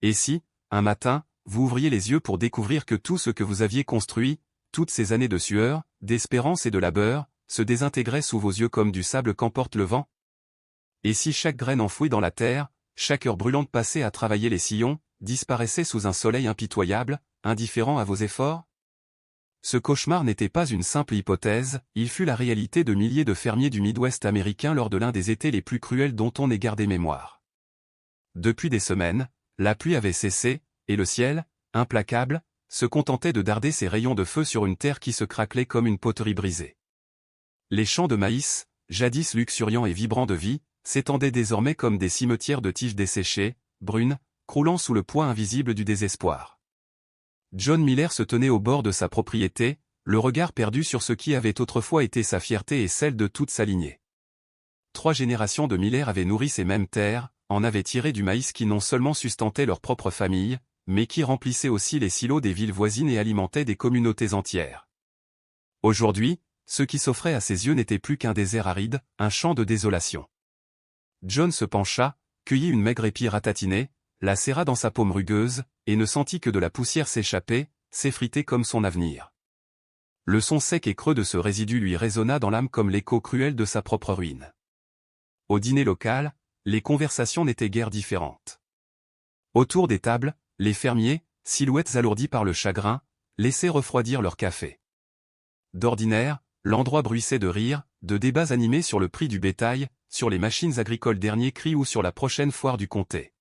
Et si, un matin, vous ouvriez les yeux pour découvrir que tout ce que vous aviez construit, toutes ces années de sueur, d'espérance et de labeur, se désintégrait sous vos yeux comme du sable qu'emporte le vent? Et si chaque graine enfouie dans la terre, chaque heure brûlante passée à travailler les sillons, disparaissait sous un soleil impitoyable, indifférent à vos efforts? Ce cauchemar n'était pas une simple hypothèse, il fut la réalité de milliers de fermiers du Midwest américain lors de l'un des étés les plus cruels dont on ait gardé mémoire. Depuis des semaines, la pluie avait cessé, et le ciel, implacable, se contentait de darder ses rayons de feu sur une terre qui se craquelait comme une poterie brisée. Les champs de maïs, jadis luxuriants et vibrants de vie, s'étendaient désormais comme des cimetières de tiges desséchées, brunes, croulant sous le poids invisible du désespoir. John Miller se tenait au bord de sa propriété, le regard perdu sur ce qui avait autrefois été sa fierté et celle de toute sa lignée. 3 générations de Miller avaient nourri ces mêmes terres, en avaient tiré du maïs qui non seulement sustentait leur propre famille, mais qui remplissait aussi les silos des villes voisines et alimentait des communautés entières. Aujourd'hui, ce qui s'offrait à ses yeux n'était plus qu'un désert aride, un champ de désolation. John se pencha, cueillit une maigre épi ratatinée, la serra dans sa paume rugueuse, et ne sentit que de la poussière s'échapper, s'effriter comme son avenir. Le son sec et creux de ce résidu lui résonna dans l'âme comme l'écho cruel de sa propre ruine. Au dîner local, les conversations n'étaient guère différentes. Autour des tables, les fermiers, silhouettes alourdies par le chagrin, laissaient refroidir leur café. D'ordinaire, l'endroit bruissait de rires, de débats animés sur le prix du bétail, sur les machines agricoles dernier cri ou sur la prochaine foire du comté.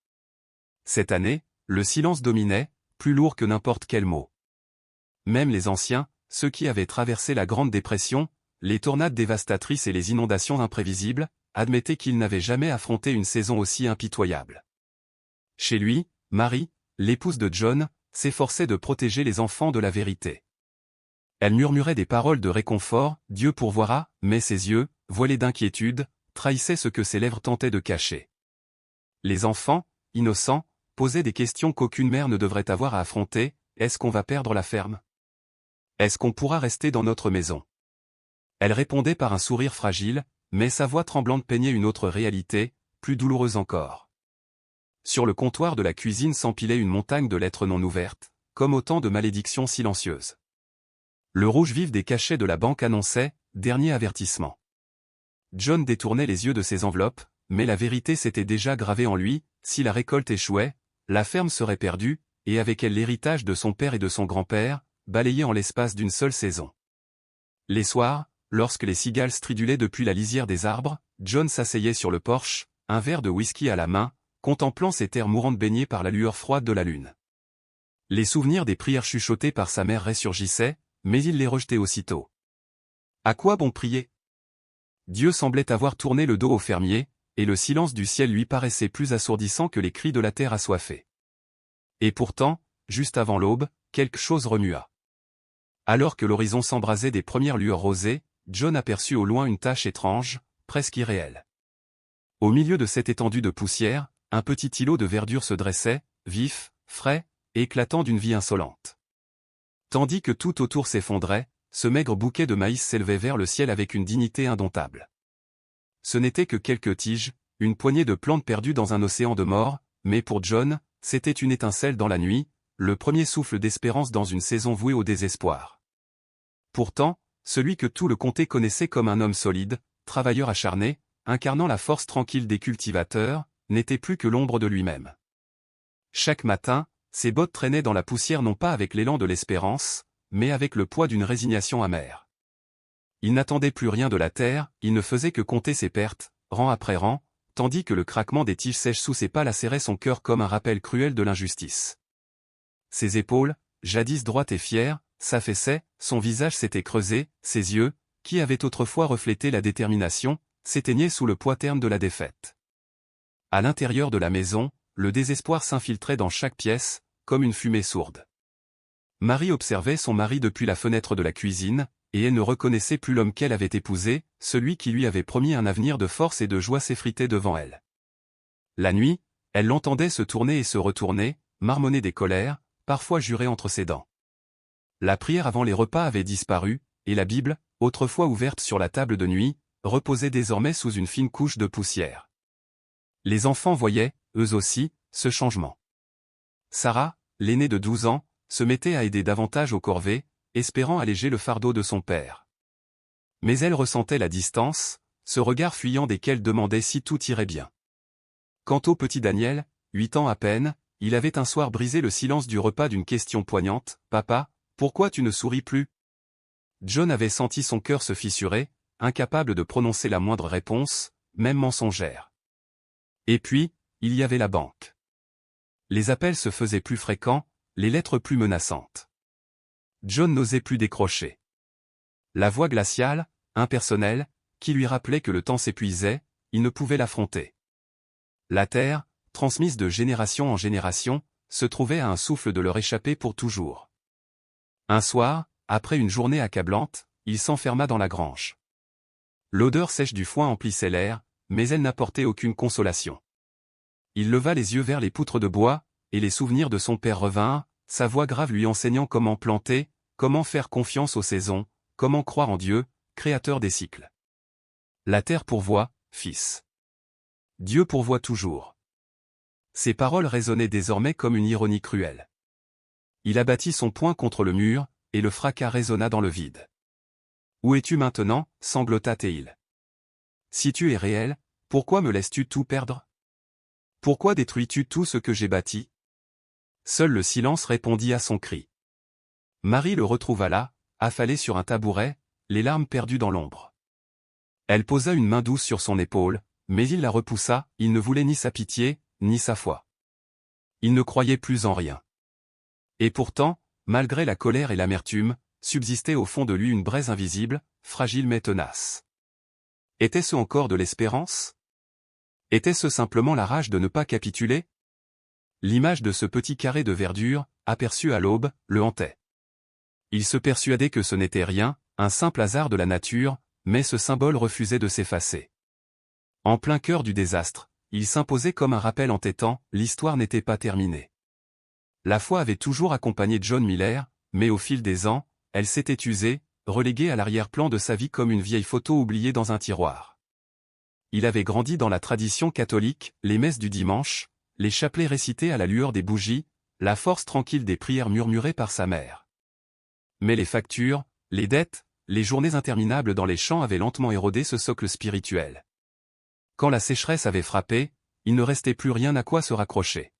Cette année, le silence dominait, plus lourd que n'importe quel mot. Même les anciens, ceux qui avaient traversé la Grande Dépression, les tornades dévastatrices et les inondations imprévisibles, admettaient qu'ils n'avaient jamais affronté une saison aussi impitoyable. Chez lui, Marie, l'épouse de John, s'efforçait de protéger les enfants de la vérité. Elle murmurait des paroles de réconfort, Dieu pourvoira, mais ses yeux, voilés d'inquiétude, trahissaient ce que ses lèvres tentaient de cacher. Les enfants, innocents, posaient des questions qu'aucune mère ne devrait avoir à affronter, est-ce qu'on va perdre la ferme? Est-ce qu'on pourra rester dans notre maison? Elle répondait par un sourire fragile, mais sa voix tremblante peignait une autre réalité, plus douloureuse encore. Sur le comptoir de la cuisine s'empilait une montagne de lettres non ouvertes, comme autant de malédictions silencieuses. Le rouge vif des cachets de la banque annonçait « Dernier avertissement ». John détournait les yeux de ses enveloppes, mais la vérité s'était déjà gravée en lui, si la récolte échouait, la ferme serait perdue, et avec elle l'héritage de son père et de son grand-père, balayé en l'espace d'une seule saison. Les soirs, lorsque les cigales stridulaient depuis la lisière des arbres, John s'asseyait sur le porche, un verre de whisky à la main, contemplant ces terres mourantes baignées par la lueur froide de la lune. Les souvenirs des prières chuchotées par sa mère ressurgissaient, mais il les rejetait aussitôt. À quoi bon prier? Dieu semblait avoir tourné le dos aux fermiers, et le silence du ciel lui paraissait plus assourdissant que les cris de la terre assoiffée. Et pourtant, juste avant l'aube, quelque chose remua. Alors que l'horizon s'embrasait des premières lueurs rosées, John aperçut au loin une tache étrange, presque irréelle. Au milieu de cette étendue de poussière, un petit îlot de verdure se dressait, vif, frais, éclatant d'une vie insolente. Tandis que tout autour s'effondrait, ce maigre bouquet de maïs s'élevait vers le ciel avec une dignité indomptable. Ce n'était que quelques tiges, une poignée de plantes perdues dans un océan de mort, mais pour John, c'était une étincelle dans la nuit, le premier souffle d'espérance dans une saison vouée au désespoir. Pourtant, celui que tout le comté connaissait comme un homme solide, travailleur acharné, incarnant la force tranquille des cultivateurs, n'était plus que l'ombre de lui-même. Chaque matin, ses bottes traînaient dans la poussière non pas avec l'élan de l'espérance, mais avec le poids d'une résignation amère. Il n'attendait plus rien de la terre, il ne faisait que compter ses pertes, rang après rang, tandis que le craquement des tiges sèches sous ses pas lacérait son cœur comme un rappel cruel de l'injustice. Ses épaules, jadis droites et fières, s'affaissaient, son visage s'était creusé, ses yeux, qui avaient autrefois reflété la détermination, s'éteignaient sous le poids terne de la défaite. À l'intérieur de la maison, le désespoir s'infiltrait dans chaque pièce, comme une fumée sourde. Marie observait son mari depuis la fenêtre de la cuisine, et elle ne reconnaissait plus l'homme qu'elle avait épousé, celui qui lui avait promis un avenir de force et de joie s'effritait devant elle. La nuit, elle l'entendait se tourner et se retourner, marmonner des colères, parfois jurer entre ses dents. La prière avant les repas avait disparu, et la Bible, autrefois ouverte sur la table de nuit, reposait désormais sous une fine couche de poussière. Les enfants voyaient, eux aussi, ce changement. Sarah, l'aînée de 12 ans, se mettait à aider davantage aux corvées, espérant alléger le fardeau de son père. Mais elle ressentait la distance, ce regard fuyant desquels demandait si tout irait bien. Quant au petit Daniel, 8 ans à peine, il avait un soir brisé le silence du repas d'une question poignante. « Papa, pourquoi tu ne souris plus ?» John avait senti son cœur se fissurer, incapable de prononcer la moindre réponse, même mensongère. Et puis, il y avait la banque. Les appels se faisaient plus fréquents, les lettres plus menaçantes. John n'osait plus décrocher. La voix glaciale, impersonnelle, qui lui rappelait que le temps s'épuisait, il ne pouvait l'affronter. La terre, transmise de génération en génération, se trouvait à un souffle de leur échapper pour toujours. Un soir, après une journée accablante, il s'enferma dans la grange. L'odeur sèche du foin emplissait l'air, mais elle n'apportait aucune consolation. Il leva les yeux vers les poutres de bois, et les souvenirs de son père revinrent, sa voix grave lui enseignant comment planter, comment faire confiance aux saisons, comment croire en Dieu, créateur des cycles. La terre pourvoit, fils. Dieu pourvoit toujours. Ces paroles résonnaient désormais comme une ironie cruelle. Il abattit son poing contre le mur, et le fracas résonna dans le vide. « Où es-tu maintenant » sanglota-t-il. « Si tu es réel, pourquoi me laisses-tu tout perdre ? Pourquoi détruis-tu tout ce que j'ai bâti ?» Seul le silence répondit à son cri. Marie le retrouva là, affalé sur un tabouret, les larmes perdues dans l'ombre. Elle posa une main douce sur son épaule, mais il la repoussa, il ne voulait ni sa pitié, ni sa foi. Il ne croyait plus en rien. Et pourtant, malgré la colère et l'amertume, subsistait au fond de lui une braise invisible, fragile mais tenace. Était-ce encore de l'espérance ? Était-ce simplement la rage de ne pas capituler ? L'image de ce petit carré de verdure, aperçu à l'aube, le hantait. Il se persuadait que ce n'était rien, un simple hasard de la nature, mais ce symbole refusait de s'effacer. En plein cœur du désastre, il s'imposait comme un rappel entêtant, l'histoire n'était pas terminée. La foi avait toujours accompagné John Miller, mais au fil des ans, elle s'était usée, reléguée à l'arrière-plan de sa vie comme une vieille photo oubliée dans un tiroir. Il avait grandi dans la tradition catholique, les messes du dimanche, les chapelets récités à la lueur des bougies, la force tranquille des prières murmurées par sa mère. Mais les factures, les dettes, les journées interminables dans les champs avaient lentement érodé ce socle spirituel. Quand la sécheresse avait frappé, il ne restait plus rien à quoi se raccrocher.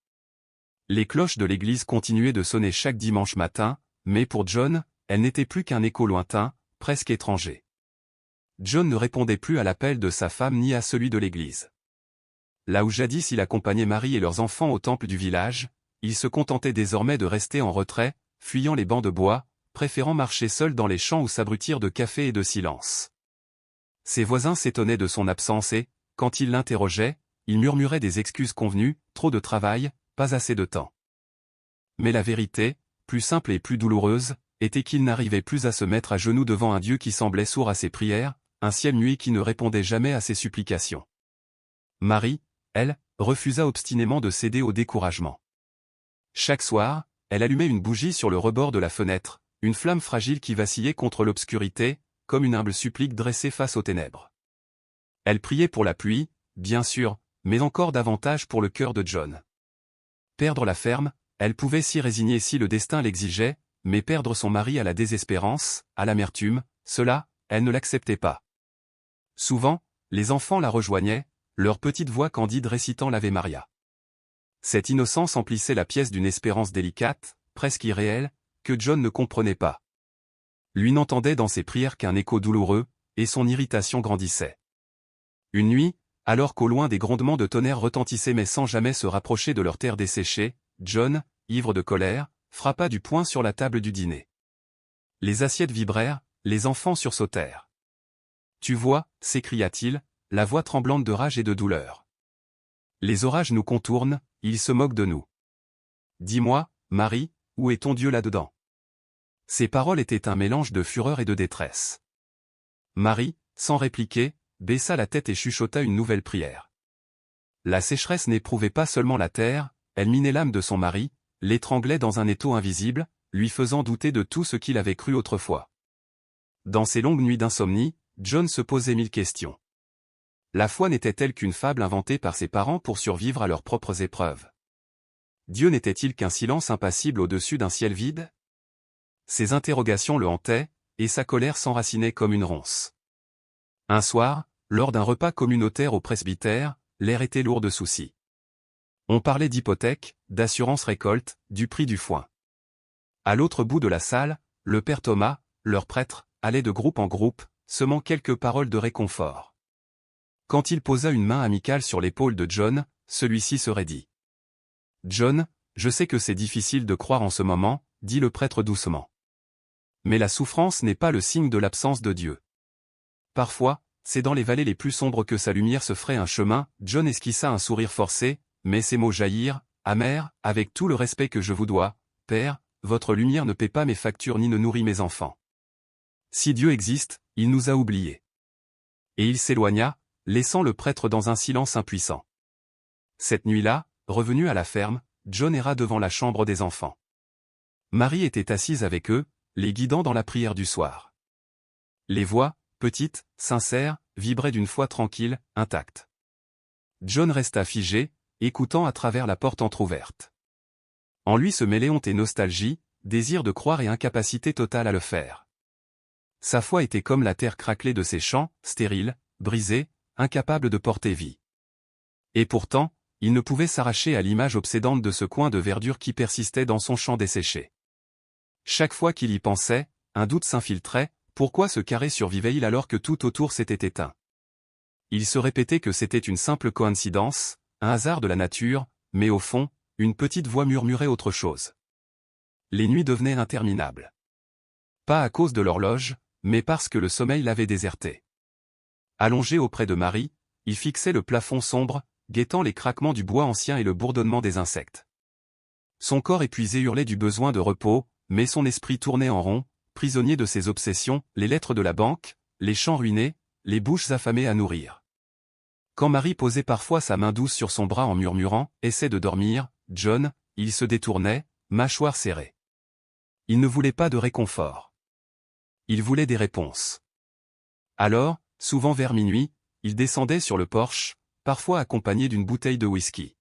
Les cloches de l'église continuaient de sonner chaque dimanche matin, mais pour John, elles n'étaient plus qu'un écho lointain, presque étranger. John ne répondait plus à l'appel de sa femme ni à celui de l'église. Là où jadis il accompagnait Marie et leurs enfants au temple du village, il se contentait désormais de rester en retrait, fuyant les bancs de bois, préférant marcher seul dans les champs ou s'abrutir de café et de silence. Ses voisins s'étonnaient de son absence et, quand il l'interrogeait, il murmurait des excuses convenues, trop de travail, pas assez de temps. Mais la vérité, plus simple et plus douloureuse, était qu'il n'arrivait plus à se mettre à genoux devant un Dieu qui semblait sourd à ses prières, un ciel muet qui ne répondait jamais à ses supplications. Marie, elle, refusa obstinément de céder au découragement. Chaque soir, elle allumait une bougie sur le rebord de la fenêtre, une flamme fragile qui vacillait contre l'obscurité, comme une humble supplique dressée face aux ténèbres. Elle priait pour la pluie, bien sûr, mais encore davantage pour le cœur de John. Perdre la ferme, elle pouvait s'y résigner si le destin l'exigeait, mais perdre son mari à la désespérance, à l'amertume, cela, elle ne l'acceptait pas. Souvent, les enfants la rejoignaient, leur petite voix candide récitant l'Ave Maria. Cette innocence emplissait la pièce d'une espérance délicate, presque irréelle, que John ne comprenait pas. Lui n'entendait dans ses prières qu'un écho douloureux, et son irritation grandissait. Une nuit, alors qu'au loin des grondements de tonnerre retentissaient mais sans jamais se rapprocher de leur terre desséchée, John, ivre de colère, frappa du poing sur la table du dîner. Les assiettes vibrèrent, les enfants sursautèrent. « Tu vois » s'écria-t-il, la voix tremblante de rage et de douleur. « Les orages nous contournent, ils se moquent de nous. Dis-moi, Marie, où est ton Dieu là-dedans » Ces paroles étaient un mélange de fureur et de détresse. Marie, sans répliquer, baissa la tête et chuchota une nouvelle prière. La sécheresse n'éprouvait pas seulement la terre, elle minait l'âme de son mari, l'étranglait dans un étau invisible, lui faisant douter de tout ce qu'il avait cru autrefois. Dans ces longues nuits d'insomnie, John se posait 1000 questions. La foi n'était-elle qu'une fable inventée par ses parents pour survivre à leurs propres épreuves? Dieu n'était-il qu'un silence impassible au-dessus d'un ciel vide? Ces interrogations le hantaient, et sa colère s'enracinait comme une ronce. Un soir, lors d'un repas communautaire au presbytère, l'air était lourd de soucis. On parlait d'hypothèque, d'assurance récolte, du prix du foin. À l'autre bout de la salle, le père Thomas, leur prêtre, allait de groupe en groupe, semant quelques paroles de réconfort. Quand il posa une main amicale sur l'épaule de John, celui-ci se raidit. « John, je sais que c'est difficile de croire en ce moment, » dit le prêtre doucement. Mais la souffrance n'est pas le signe de l'absence de Dieu. Parfois, c'est dans les vallées les plus sombres que sa lumière se ferait un chemin. John esquissa un sourire forcé, mais ses mots jaillirent, amers, avec tout le respect que je vous dois, Père, votre lumière ne paie pas mes factures ni ne nourrit mes enfants. Si Dieu existe, il nous a oubliés. Et il s'éloigna, laissant le prêtre dans un silence impuissant. Cette nuit-là, revenu à la ferme, John erra devant la chambre des enfants. Marie était assise avec eux, les guidant dans la prière du soir. Les voix, petites, sincères, vibraient d'une foi tranquille, intacte. John resta figé, écoutant à travers la porte entr'ouverte. En lui se mêlaient honte et nostalgie, désir de croire et incapacité totale à le faire. Sa foi était comme la terre craquelée de ses champs, stérile, brisée, incapable de porter vie. Et pourtant, il ne pouvait s'arracher à l'image obsédante de ce coin de verdure qui persistait dans son champ desséché. Chaque fois qu'il y pensait, un doute s'infiltrait, pourquoi ce carré survivait-il alors que tout autour s'était éteint? Il se répétait que c'était une simple coïncidence, un hasard de la nature, mais au fond, une petite voix murmurait autre chose. Les nuits devenaient interminables. Pas à cause de l'horloge, mais parce que le sommeil l'avait déserté. Allongé auprès de Marie, il fixait le plafond sombre, guettant les craquements du bois ancien et le bourdonnement des insectes. Son corps épuisé hurlait du besoin de repos, mais son esprit tournait en rond, prisonnier de ses obsessions, les lettres de la banque, les champs ruinés, les bouches affamées à nourrir. Quand Marie posait parfois sa main douce sur son bras en murmurant « Essaie de dormir, John », il se détournait, mâchoire serrée. Il ne voulait pas de réconfort. Il voulait des réponses. Alors, souvent vers minuit, il descendait sur le porche, parfois accompagné d'une bouteille de whisky.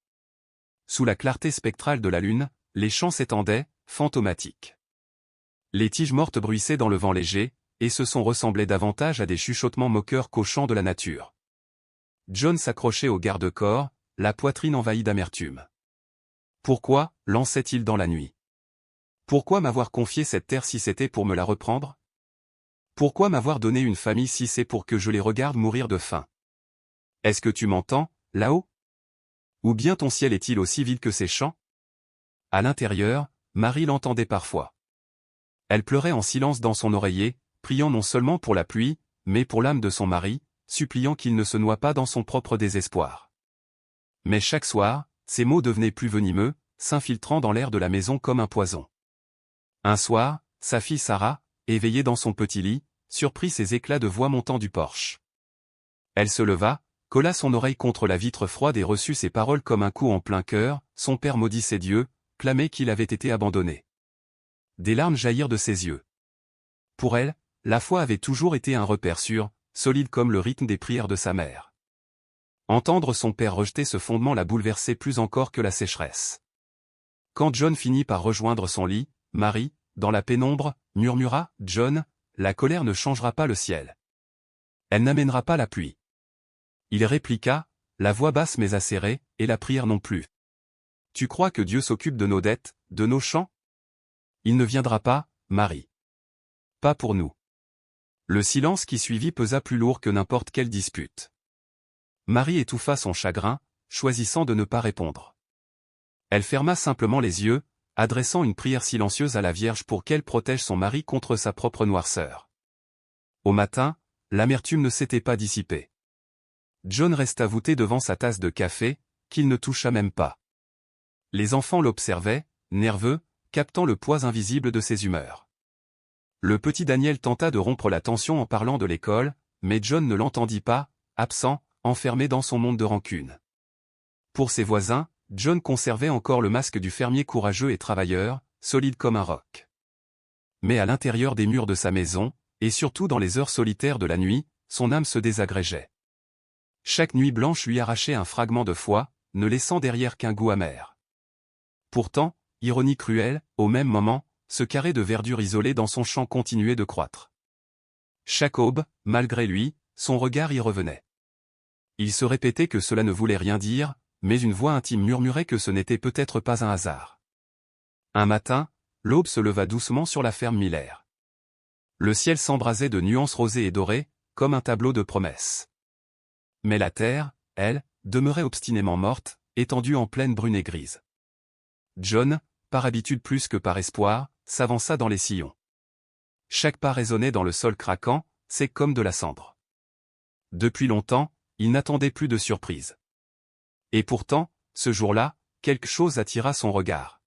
Sous la clarté spectrale de la lune, les champs s'étendaient, fantomatiques. Les tiges mortes bruissaient dans le vent léger, et ce son ressemblait davantage à des chuchotements moqueurs qu'aux chants de la nature. John s'accrochait au garde-corps, la poitrine envahie d'amertume. Pourquoi, lançait-il dans la nuit? Pourquoi m'avoir confié cette terre si c'était pour me la reprendre? Pourquoi m'avoir donné une famille si c'est pour que je les regarde mourir de faim? Est-ce que tu m'entends, là-haut? Ou bien ton ciel est-il aussi vide que ces champs? À l'intérieur, Marie l'entendait parfois. Elle pleurait en silence dans son oreiller, priant non seulement pour la pluie, mais pour l'âme de son mari, suppliant qu'il ne se noie pas dans son propre désespoir. Mais chaque soir, ses mots devenaient plus venimeux, s'infiltrant dans l'air de la maison comme un poison. Un soir, sa fille Sarah, éveillée dans son petit lit, surprit ces éclats de voix montant du porche. Elle se leva, colla son oreille contre la vitre froide et reçut ces paroles comme un coup en plein cœur. Son père maudissait Dieu, clamait qu'il avait été abandonné. Des larmes jaillirent de ses yeux. Pour elle, la foi avait toujours été un repère sûr, solide comme le rythme des prières de sa mère. Entendre son père rejeter ce fondement la bouleversait plus encore que la sécheresse. Quand John finit par rejoindre son lit, Marie, dans la pénombre, murmura « John, la colère ne changera pas le ciel. Elle n'amènera pas la pluie. » Il répliqua, la voix basse mais acérée, et la prière non plus. « Tu crois que Dieu s'occupe de nos dettes, de nos champs? Il ne viendra pas, Marie. Pas pour nous. » Le silence qui suivit pesa plus lourd que n'importe quelle dispute. Marie étouffa son chagrin, choisissant de ne pas répondre. Elle ferma simplement les yeux, adressant une prière silencieuse à la Vierge pour qu'elle protège son mari contre sa propre noirceur. Au matin, l'amertume ne s'était pas dissipée. John resta voûté devant sa tasse de café, qu'il ne toucha même pas. Les enfants l'observaient, nerveux, captant le poids invisible de ses humeurs. Le petit Daniel tenta de rompre la tension en parlant de l'école, mais John ne l'entendit pas, absent, enfermé dans son monde de rancune. Pour ses voisins, John conservait encore le masque du fermier courageux et travailleur, solide comme un roc. Mais à l'intérieur des murs de sa maison, et surtout dans les heures solitaires de la nuit, son âme se désagrégeait. Chaque nuit blanche lui arrachait un fragment de foi, ne laissant derrière qu'un goût amer. Pourtant, ironie cruelle, au même moment, ce carré de verdure isolé dans son champ continuait de croître. Chaque aube, malgré lui, son regard y revenait. Il se répétait que cela ne voulait rien dire, mais une voix intime murmurait que ce n'était peut-être pas un hasard. Un matin, l'aube se leva doucement sur la ferme Miller. Le ciel s'embrasait de nuances rosées et dorées, comme un tableau de promesses. Mais la terre, elle, demeurait obstinément morte, étendue en plaine brune et grise. John, par habitude plus que par espoir, s'avança dans les sillons. Chaque pas résonnait dans le sol craquant, c'est comme de la cendre. Depuis longtemps, il n'attendait plus de surprise. Et pourtant, ce jour-là, quelque chose attira son regard.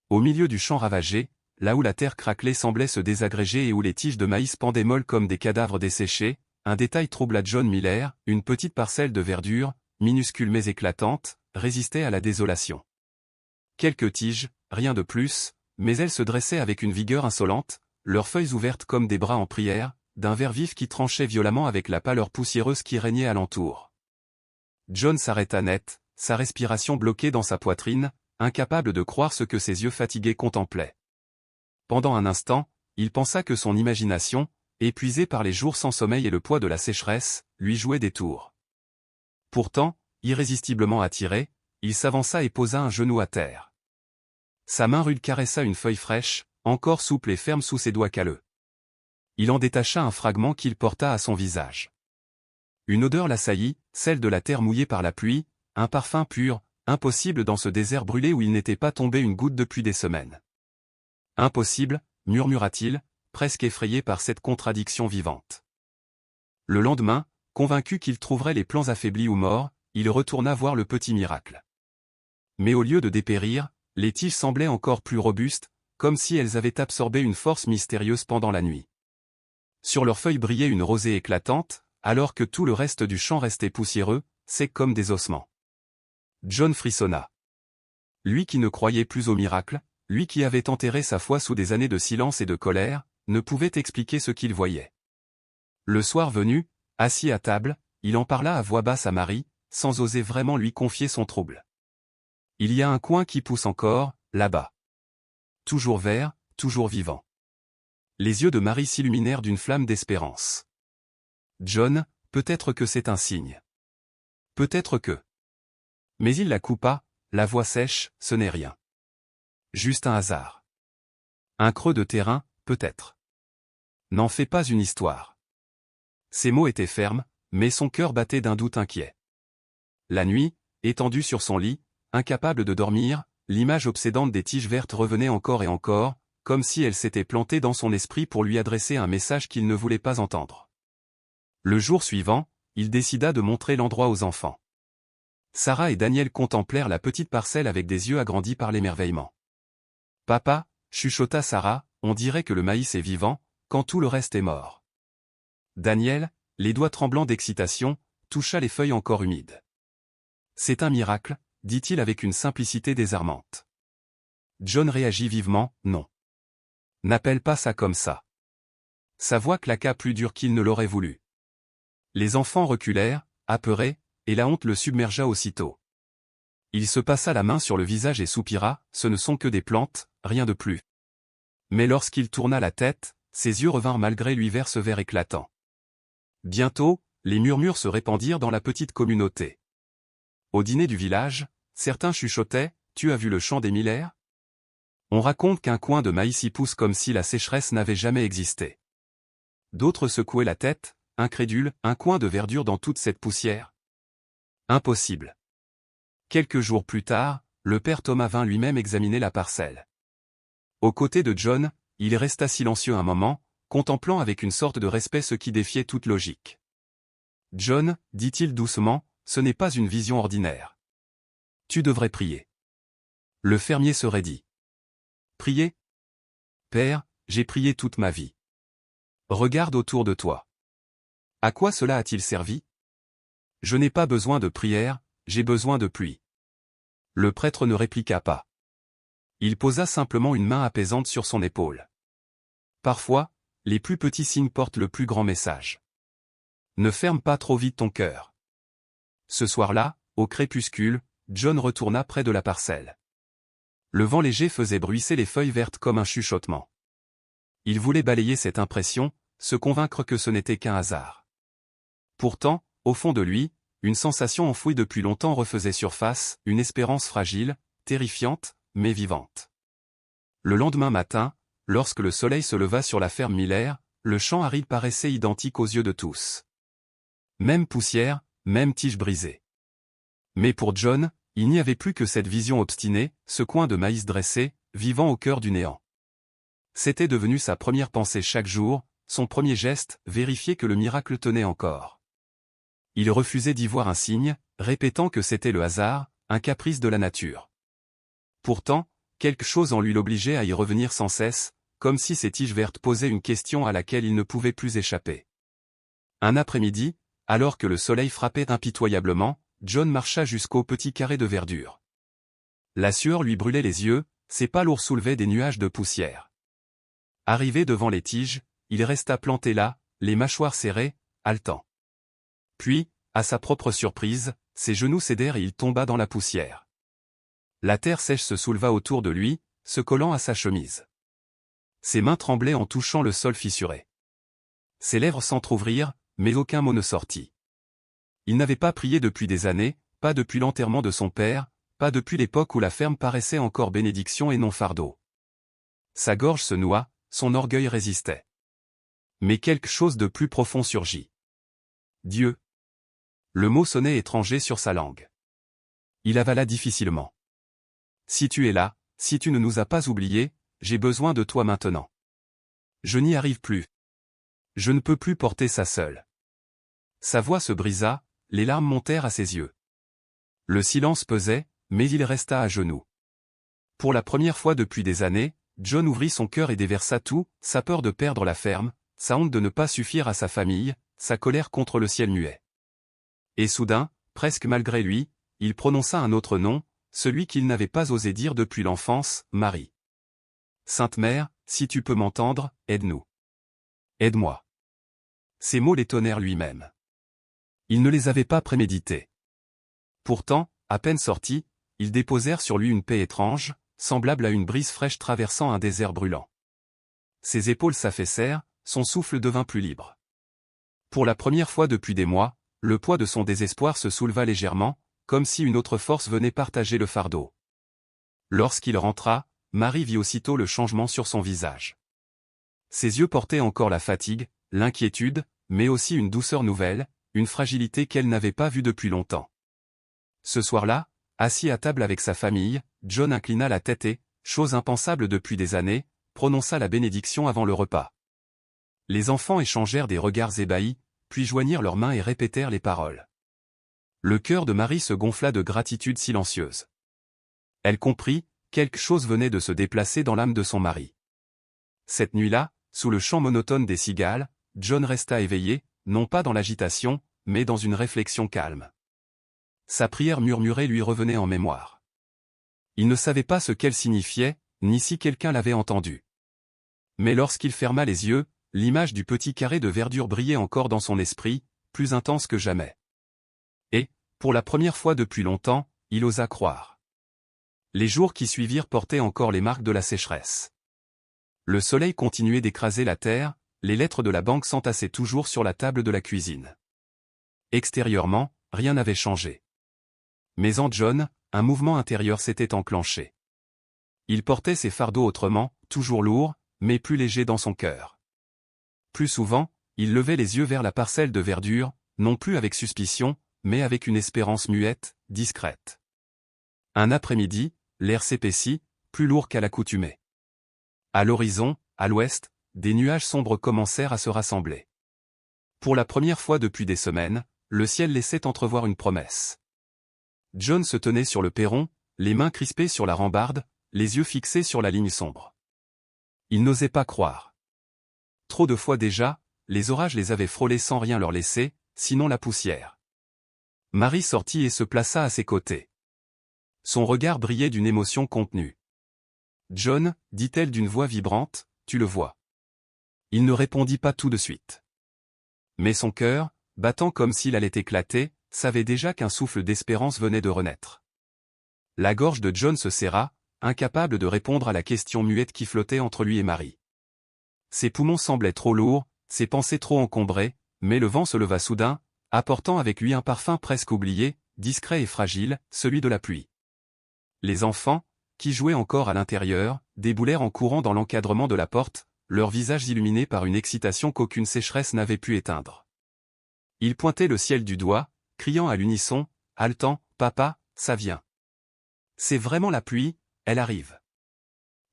Au milieu du champ ravagé, là où la terre craquelée semblait se désagréger et où les tiges de maïs pendaient molles comme des cadavres desséchés, un détail troubla John Miller, une petite parcelle de verdure, minuscule mais éclatante, résistait à la désolation. Quelques tiges, rien de plus, mais elles se dressaient avec une vigueur insolente, leurs feuilles ouvertes comme des bras en prière, d'un vert vif qui tranchait violemment avec la pâleur poussiéreuse qui régnait alentour. John s'arrêta net, sa respiration bloquée dans sa poitrine, incapable de croire ce que ses yeux fatigués contemplaient. Pendant un instant, il pensa que son imagination, épuisée par les jours sans sommeil et le poids de la sécheresse, lui jouait des tours. Pourtant, irrésistiblement attiré, il s'avança et posa un genou à terre. Sa main rude caressa une feuille fraîche, encore souple et ferme sous ses doigts calleux. Il en détacha un fragment qu'il porta à son visage. Une odeur l'assaillit, celle de la terre mouillée par la pluie, un parfum pur, impossible dans ce désert brûlé où il n'était pas tombé une goutte depuis des semaines. Impossible, murmura-t-il, presque effrayé par cette contradiction vivante. Le lendemain, convaincu qu'il trouverait les plants affaiblis ou morts, il retourna voir le petit miracle. Mais au lieu de dépérir, les tiges semblaient encore plus robustes, comme si elles avaient absorbé une force mystérieuse pendant la nuit. Sur leurs feuilles brillait une rosée éclatante, alors que tout le reste du champ restait poussiéreux, secs comme des ossements. John frissonna. Lui qui ne croyait plus au miracle, lui qui avait enterré sa foi sous des années de silence et de colère, ne pouvait expliquer ce qu'il voyait. Le soir venu, assis à table, il en parla à voix basse à Marie, sans oser vraiment lui confier son trouble. Il y a un coin qui pousse encore, là-bas. Toujours vert, toujours vivant. Les yeux de Marie s'illuminèrent d'une flamme d'espérance. John, peut-être que c'est un signe. Peut-être que. Mais il la coupa, la voix sèche, ce n'est rien. Juste un hasard. Un creux de terrain, peut-être. N'en fais pas une histoire. Ses mots étaient fermes, mais son cœur battait d'un doute inquiet. La nuit, étendu sur son lit, incapable de dormir, l'image obsédante des tiges vertes revenait encore et encore, comme si elle s'était plantée dans son esprit pour lui adresser un message qu'il ne voulait pas entendre. Le jour suivant, il décida de montrer l'endroit aux enfants. Sarah et Daniel contemplèrent la petite parcelle avec des yeux agrandis par l'émerveillement. « Papa » chuchota Sarah, « on dirait que le maïs est vivant, quand tout le reste est mort. » Daniel, les doigts tremblants d'excitation, toucha les feuilles encore humides. « C'est un miracle » dit-il avec une simplicité désarmante. John réagit vivement, « Non. N'appelle pas ça comme ça. » Sa voix claqua plus dur qu'il ne l'aurait voulu. Les enfants reculèrent, apeurés, et la honte le submergea aussitôt. Il se passa la main sur le visage et soupira, ce ne sont que des plantes, rien de plus. Mais lorsqu'il tourna la tête, ses yeux revinrent malgré lui vers ce vert éclatant. Bientôt, les murmures se répandirent dans la petite communauté. Au dîner du village, certains chuchotaient, « Tu as vu le champ des Miller ?» On raconte qu'un coin de maïs y pousse comme si la sécheresse n'avait jamais existé. D'autres secouaient la tête, incrédules, un coin de verdure dans toute cette poussière. Impossible. Quelques jours plus tard, le père Thomas vint lui-même examiner la parcelle. Aux côtés de John, il resta silencieux un moment, contemplant avec une sorte de respect ce qui défiait toute logique. « John, dit-il doucement, ce n'est pas une vision ordinaire. Tu devrais prier. » Le fermier se raidit. « Prier ? Père, j'ai prié toute ma vie. Regarde autour de toi. À quoi cela a-t-il servi ? Je n'ai pas besoin de prière, j'ai besoin de pluie. » Le prêtre ne répliqua pas. Il posa simplement une main apaisante sur son épaule. Parfois, les plus petits signes portent le plus grand message. Ne ferme pas trop vite ton cœur. Ce soir-là, au crépuscule, John retourna près de la parcelle. Le vent léger faisait bruisser les feuilles vertes comme un chuchotement. Il voulait balayer cette impression, se convaincre que ce n'était qu'un hasard. Pourtant, au fond de lui, une sensation enfouie depuis longtemps refaisait surface, une espérance fragile, terrifiante, mais vivante. Le lendemain matin, lorsque le soleil se leva sur la ferme Miller, le champ aride paraissait identique aux yeux de tous. Même poussière, même tige brisée. Mais pour John, il n'y avait plus que cette vision obstinée, ce coin de maïs dressé, vivant au cœur du néant. C'était devenu sa première pensée chaque jour, son premier geste, vérifier que le miracle tenait encore. Il refusait d'y voir un signe, répétant que c'était le hasard, un caprice de la nature. Pourtant, quelque chose en lui l'obligeait à y revenir sans cesse, comme si ces tiges vertes posaient une question à laquelle il ne pouvait plus échapper. Un après-midi, alors que le soleil frappait impitoyablement, John marcha jusqu'au petit carré de verdure. La sueur lui brûlait les yeux, ses pas lourds soulevaient des nuages de poussière. Arrivé devant les tiges, il resta planté là, les mâchoires serrées, haletant. Puis, à sa propre surprise, ses genoux cédèrent et il tomba dans la poussière. La terre sèche se souleva autour de lui, se collant à sa chemise. Ses mains tremblaient en touchant le sol fissuré. Ses lèvres s'entr'ouvrirent, mais aucun mot ne sortit. Il n'avait pas prié depuis des années, pas depuis l'enterrement de son père, pas depuis l'époque où la ferme paraissait encore bénédiction et non fardeau. Sa gorge se noua, son orgueil résistait. Mais quelque chose de plus profond surgit. Dieu. Le mot sonnait étranger sur sa langue. Il avala difficilement. Si tu es là, si tu ne nous as pas oubliés, j'ai besoin de toi maintenant. Je n'y arrive plus. Je ne peux plus porter ça seul. Sa voix se brisa, les larmes montèrent à ses yeux. Le silence pesait, mais il resta à genoux. Pour la première fois depuis des années, John ouvrit son cœur et déversa tout, sa peur de perdre la ferme, sa honte de ne pas suffire à sa famille, sa colère contre le ciel muet. Et soudain, presque malgré lui, il prononça un autre nom, celui qu'il n'avait pas osé dire depuis l'enfance, Marie. Sainte Mère, si tu peux m'entendre, aide-nous. Aide-moi. Ces mots l'étonnèrent lui-même. Il ne les avait pas prémédités. Pourtant, à peine sortis, ils déposèrent sur lui une paix étrange, semblable à une brise fraîche traversant un désert brûlant. Ses épaules s'affaissèrent, son souffle devint plus libre. Pour la première fois depuis des mois, le poids de son désespoir se souleva légèrement, comme si une autre force venait partager le fardeau. Lorsqu'il rentra, Marie vit aussitôt le changement sur son visage. Ses yeux portaient encore la fatigue, l'inquiétude, mais aussi une douceur nouvelle, une fragilité qu'elle n'avait pas vue depuis longtemps. Ce soir-là, assis à table avec sa famille, John inclina la tête et, chose impensable depuis des années, prononça la bénédiction avant le repas. Les enfants échangèrent des regards ébahis, puis joignirent leurs mains et répétèrent les paroles. Le cœur de Marie se gonfla de gratitude silencieuse. Elle comprit, quelque chose venait de se déplacer dans l'âme de son mari. Cette nuit-là, sous le chant monotone des cigales, John resta éveillé, non pas dans l'agitation, mais dans une réflexion calme. Sa prière murmurée lui revenait en mémoire. Il ne savait pas ce qu'elle signifiait, ni si quelqu'un l'avait entendue. Mais lorsqu'il ferma les yeux, l'image du petit carré de verdure brillait encore dans son esprit, plus intense que jamais. Et, pour la première fois depuis longtemps, il osa croire. Les jours qui suivirent portaient encore les marques de la sécheresse. Le soleil continuait d'écraser la terre, les lettres de la banque s'entassaient toujours sur la table de la cuisine. Extérieurement, rien n'avait changé. Mais en John, un mouvement intérieur s'était enclenché. Il portait ses fardeaux autrement, toujours lourds, mais plus légers dans son cœur. Plus souvent, il levait les yeux vers la parcelle de verdure, non plus avec suspicion, mais avec une espérance muette, discrète. Un après-midi, l'air s'épaissit, plus lourd qu'à l'accoutumée. À l'horizon, à l'ouest, des nuages sombres commencèrent à se rassembler. Pour la première fois depuis des semaines, le ciel laissait entrevoir une promesse. John se tenait sur le perron, les mains crispées sur la rambarde, les yeux fixés sur la ligne sombre. Il n'osait pas croire. Trop de fois déjà, les orages les avaient frôlés sans rien leur laisser, sinon la poussière. Marie sortit et se plaça à ses côtés. Son regard brillait d'une émotion contenue. « John, dit-elle d'une voix vibrante, tu le vois. » Il ne répondit pas tout de suite. Mais son cœur, battant comme s'il allait éclater, savait déjà qu'un souffle d'espérance venait de renaître. La gorge de John se serra, incapable de répondre à la question muette qui flottait entre lui et Marie. Ses poumons semblaient trop lourds, ses pensées trop encombrées, mais le vent se leva soudain, apportant avec lui un parfum presque oublié, discret et fragile, celui de la pluie. Les enfants, qui jouaient encore à l'intérieur, déboulèrent en courant dans l'encadrement de la porte, leurs visages illuminés par une excitation qu'aucune sécheresse n'avait pu éteindre. Ils pointaient le ciel du doigt, criant à l'unisson, haletant, « Papa, ça vient. C'est vraiment la pluie, elle arrive. »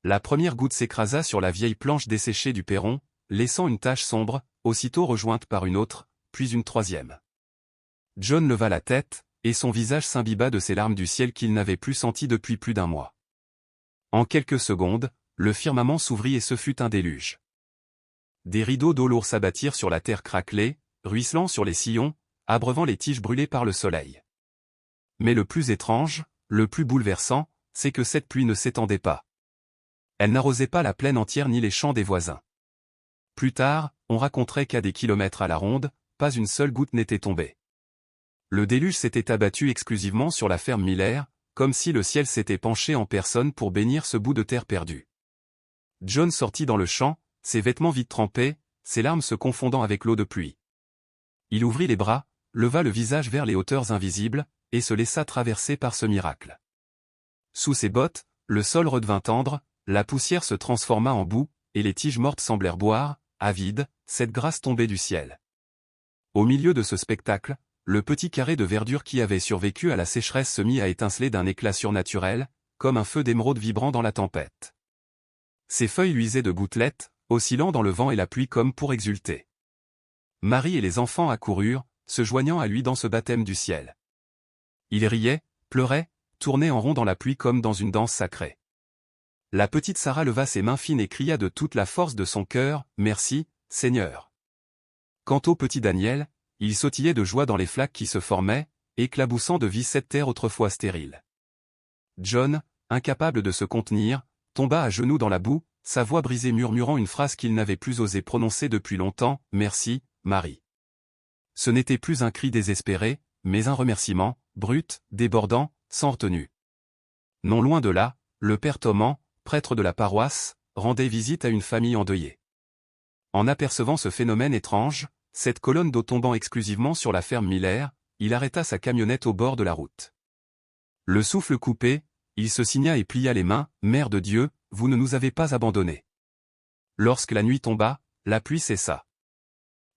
La première goutte s'écrasa sur la vieille planche desséchée du perron, laissant une tache sombre, aussitôt rejointe par une autre, puis une troisième. John leva la tête, et son visage s'imbiba de ces larmes du ciel qu'il n'avait plus senties depuis plus d'un mois. En quelques secondes, le firmament s'ouvrit et ce fut un déluge. Des rideaux d'eau lourds s'abattirent sur la terre craquelée, ruisselant sur les sillons, abreuvant les tiges brûlées par le soleil. Mais le plus étrange, le plus bouleversant, c'est que cette pluie ne s'étendait pas. Elle n'arrosait pas la plaine entière ni les champs des voisins. Plus tard, on raconterait qu'à des kilomètres à la ronde, pas une seule goutte n'était tombée. Le déluge s'était abattu exclusivement sur la ferme Miller, comme si le ciel s'était penché en personne pour bénir ce bout de terre perdu. John sortit dans le champ, ses vêtements vite trempés, ses larmes se confondant avec l'eau de pluie. Il ouvrit les bras, leva le visage vers les hauteurs invisibles, et se laissa traverser par ce miracle. Sous ses bottes, le sol redevint tendre, la poussière se transforma en boue, et les tiges mortes semblèrent boire, avides, cette grâce tombée du ciel. Au milieu de ce spectacle, le petit carré de verdure qui avait survécu à la sécheresse se mit à étinceler d'un éclat surnaturel, comme un feu d'émeraude vibrant dans la tempête. Ses feuilles luisaient de gouttelettes, oscillant dans le vent et la pluie comme pour exulter. Marie et les enfants accoururent, se joignant à lui dans ce baptême du ciel. Ils riaient, pleuraient, tournaient en rond dans la pluie comme dans une danse sacrée. La petite Sarah leva ses mains fines et cria de toute la force de son cœur, « Merci, Seigneur !» Quant au petit Daniel, il sautillait de joie dans les flaques qui se formaient, éclaboussant de vie cette terre autrefois stérile. John, incapable de se contenir, tomba à genoux dans la boue, sa voix brisée murmurant une phrase qu'il n'avait plus osé prononcer depuis longtemps, « Merci, Marie !» Ce n'était plus un cri désespéré, mais un remerciement, brut, débordant, sans retenue. Non loin de là, le père Thomas, prêtre de la paroisse, rendait visite à une famille endeuillée. En apercevant ce phénomène étrange, cette colonne d'eau tombant exclusivement sur la ferme Miller, il arrêta sa camionnette au bord de la route. Le souffle coupé, il se signa et plia les mains, « Mère de Dieu, vous ne nous avez pas abandonnés. » Lorsque la nuit tomba, la pluie cessa.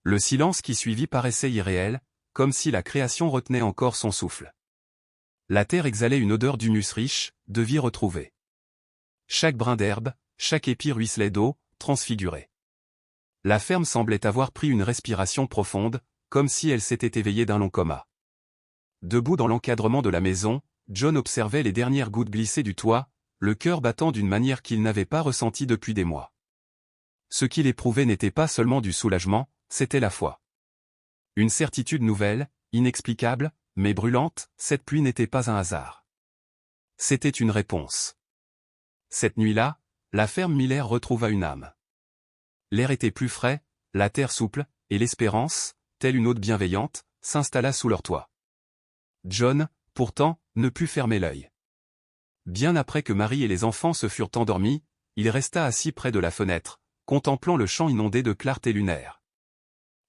Le silence qui suivit paraissait irréel, comme si la création retenait encore son souffle. La terre exhalait une odeur d'humus riche, de vie retrouvée. Chaque brin d'herbe, chaque épi ruisselait d'eau, transfiguré. La ferme semblait avoir pris une respiration profonde, comme si elle s'était éveillée d'un long coma. Debout dans l'encadrement de la maison, John observait les dernières gouttes glisser du toit, le cœur battant d'une manière qu'il n'avait pas ressentie depuis des mois. Ce qu'il éprouvait n'était pas seulement du soulagement, c'était la foi. Une certitude nouvelle, inexplicable, mais brûlante, cette pluie n'était pas un hasard. C'était une réponse. Cette nuit-là, la ferme Miller retrouva une âme. L'air était plus frais, la terre souple, et l'espérance, telle une hôte bienveillante, s'installa sous leur toit. John, pourtant, ne put fermer l'œil. Bien après que Marie et les enfants se furent endormis, il resta assis près de la fenêtre, contemplant le champ inondé de clarté lunaire.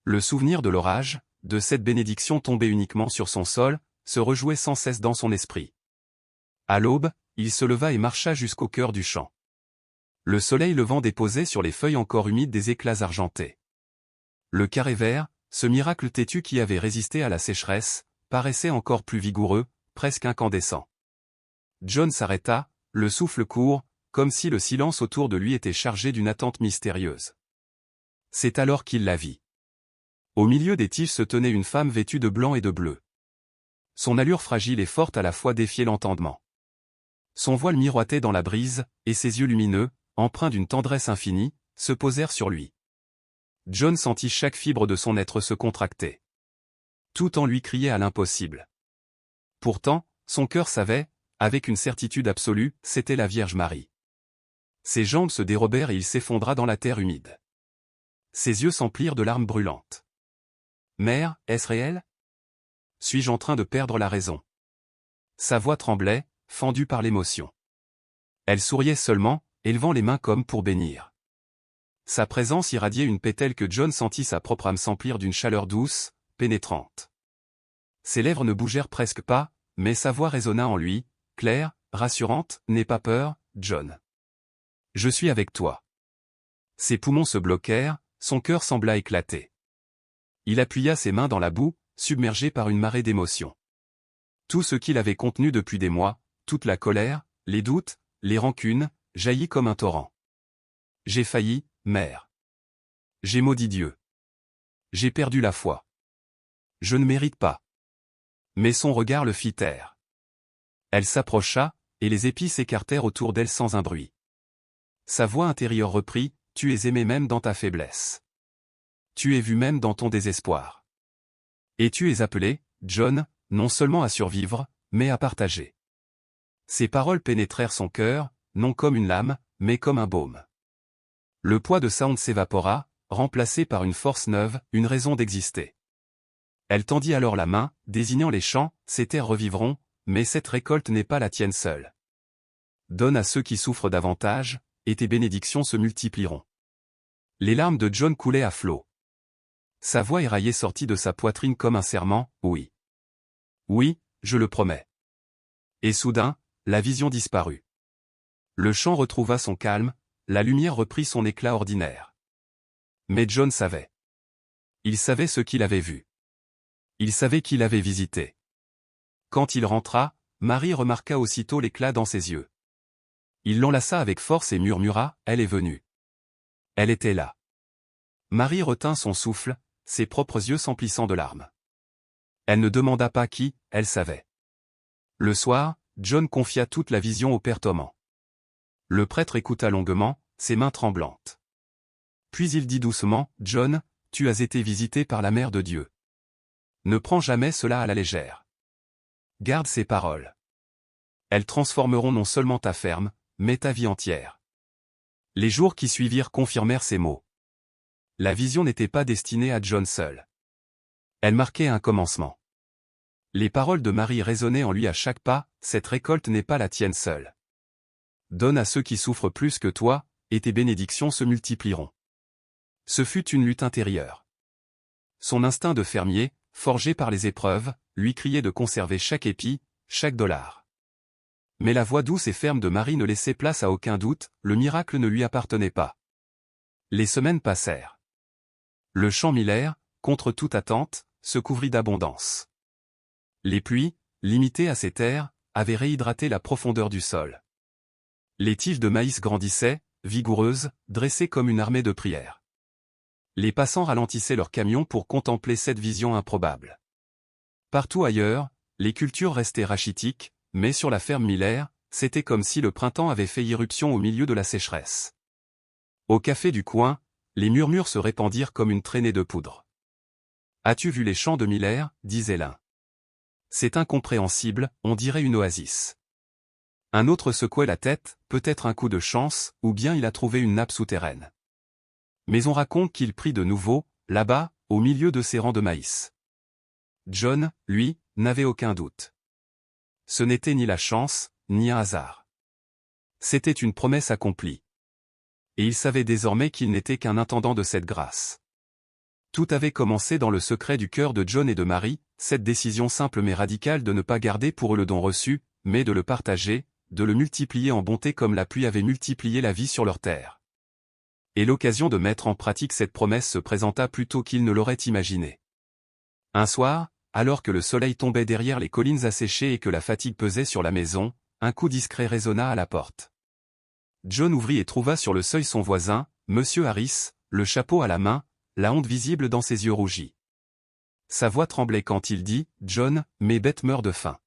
Le souvenir de l'orage, de cette bénédiction tombée uniquement sur son sol, se rejouait sans cesse dans son esprit. À l'aube, il se leva et marcha jusqu'au cœur du champ. Le soleil levant déposait sur les feuilles encore humides des éclats argentés. Le carré vert, ce miracle têtu qui avait résisté à la sécheresse, paraissait encore plus vigoureux, presque incandescent. John s'arrêta, le souffle court, comme si le silence autour de lui était chargé d'une attente mystérieuse. C'est alors qu'il la vit. Au milieu des tiges se tenait une femme vêtue de blanc et de bleu. Son allure fragile et forte à la fois défiait l'entendement. Son voile miroitait dans la brise, et ses yeux lumineux, empreints d'une tendresse infinie, se posèrent sur lui. John sentit chaque fibre de son être se contracter. Tout en lui criait à l'impossible. Pourtant, son cœur savait, avec une certitude absolue, c'était la Vierge Marie. Ses jambes se dérobèrent et il s'effondra dans la terre humide. Ses yeux s'emplirent de larmes brûlantes. « Mère, est-ce réel ? Suis-je en train de perdre la raison ?» Sa voix tremblait, fendue par l'émotion. Elle souriait seulement, élevant les mains comme pour bénir. Sa présence irradiait une paix telle que John sentit sa propre âme s'emplir d'une chaleur douce, pénétrante. Ses lèvres ne bougèrent presque pas, mais sa voix résonna en lui, claire, rassurante, « N'aie pas peur, John. Je suis avec toi. » Ses poumons se bloquèrent, son cœur sembla éclater. Il appuya ses mains dans la boue, submergé par une marée d'émotions. Tout ce qu'il avait contenu depuis des mois, toute la colère, les doutes, les rancunes, jaillit comme un torrent. « J'ai failli, mère. J'ai maudit Dieu. J'ai perdu la foi. Je ne mérite pas. » Mais son regard le fit taire. Elle s'approcha, et les épis s'écartèrent autour d'elle sans un bruit. Sa voix intérieure reprit, « Tu es aimé même dans ta faiblesse. Tu es vu même dans ton désespoir. Et tu es appelé, John, non seulement à survivre, mais à partager. » Ces paroles pénétrèrent son cœur, non comme une lame, mais comme un baume. Le poids de sa honte s'évapora, remplacé par une force neuve, une raison d'exister. Elle tendit alors la main, désignant les champs, « Ces terres revivront, mais cette récolte n'est pas la tienne seule. Donne à ceux qui souffrent davantage, et tes bénédictions se multiplieront. » Les larmes de John coulaient à flots. Sa voix éraillée sortit de sa poitrine comme un serment, « Oui. Oui, je le promets. » Et soudain, la vision disparut. Le champ retrouva son calme, la lumière reprit son éclat ordinaire. Mais John savait. Il savait ce qu'il avait vu. Il savait qu'il avait visité. Quand il rentra, Marie remarqua aussitôt l'éclat dans ses yeux. Il l'enlaça avec force et murmura, « Elle est venue. » Elle était là. Marie retint son souffle, ses propres yeux s'emplissant de larmes. Elle ne demanda pas qui, elle savait. Le soir, John confia toute la vision au père Thomas. Le prêtre écouta longuement, ses mains tremblantes. Puis il dit doucement, « John, tu as été visité par la mère de Dieu. Ne prends jamais cela à la légère. Garde ces paroles. Elles transformeront non seulement ta ferme, mais ta vie entière. » Les jours qui suivirent confirmèrent ces mots. La vision n'était pas destinée à John seul. Elle marquait un commencement. Les paroles de Marie résonnaient en lui à chaque pas, « Cette récolte n'est pas la tienne seule. Donne à ceux qui souffrent plus que toi, et tes bénédictions se multiplieront. » Ce fut une lutte intérieure. Son instinct de fermier, forgé par les épreuves, lui criait de conserver chaque épi, chaque dollar. Mais la voix douce et ferme de Marie ne laissait place à aucun doute, le miracle ne lui appartenait pas. Les semaines passèrent. Le champ Miller, contre toute attente, se couvrit d'abondance. Les pluies, limitées à ces terres, avaient réhydraté la profondeur du sol. Les tiges de maïs grandissaient, vigoureuses, dressées comme une armée de prières. Les passants ralentissaient leurs camions pour contempler cette vision improbable. Partout ailleurs, les cultures restaient rachitiques, mais sur la ferme Miller, c'était comme si le printemps avait fait irruption au milieu de la sécheresse. Au café du coin, les murmures se répandirent comme une traînée de poudre. « As-tu vu les champs de Miller » disait l'un. « C'est incompréhensible, on dirait une oasis. » Un autre secouait la tête, peut-être un coup de chance, ou bien il a trouvé une nappe souterraine. Mais on raconte qu'il prit de nouveau, là-bas, au milieu de ses rangs de maïs. John, lui, n'avait aucun doute. Ce n'était ni la chance, ni un hasard. C'était une promesse accomplie. Et il savait désormais qu'il n'était qu'un intendant de cette grâce. Tout avait commencé dans le secret du cœur de John et de Marie, cette décision simple mais radicale de ne pas garder pour eux le don reçu, mais de le partager, de le multiplier en bonté comme la pluie avait multiplié la vie sur leur terre. Et l'occasion de mettre en pratique cette promesse se présenta plus tôt qu'ils ne l'auraient imaginé. Un soir, alors que le soleil tombait derrière les collines asséchées et que la fatigue pesait sur la maison, un coup discret résonna à la porte. John ouvrit et trouva sur le seuil son voisin, Monsieur Harris, le chapeau à la main, la honte visible dans ses yeux rougis. Sa voix tremblait quand il dit, « John, mes bêtes meurent de faim.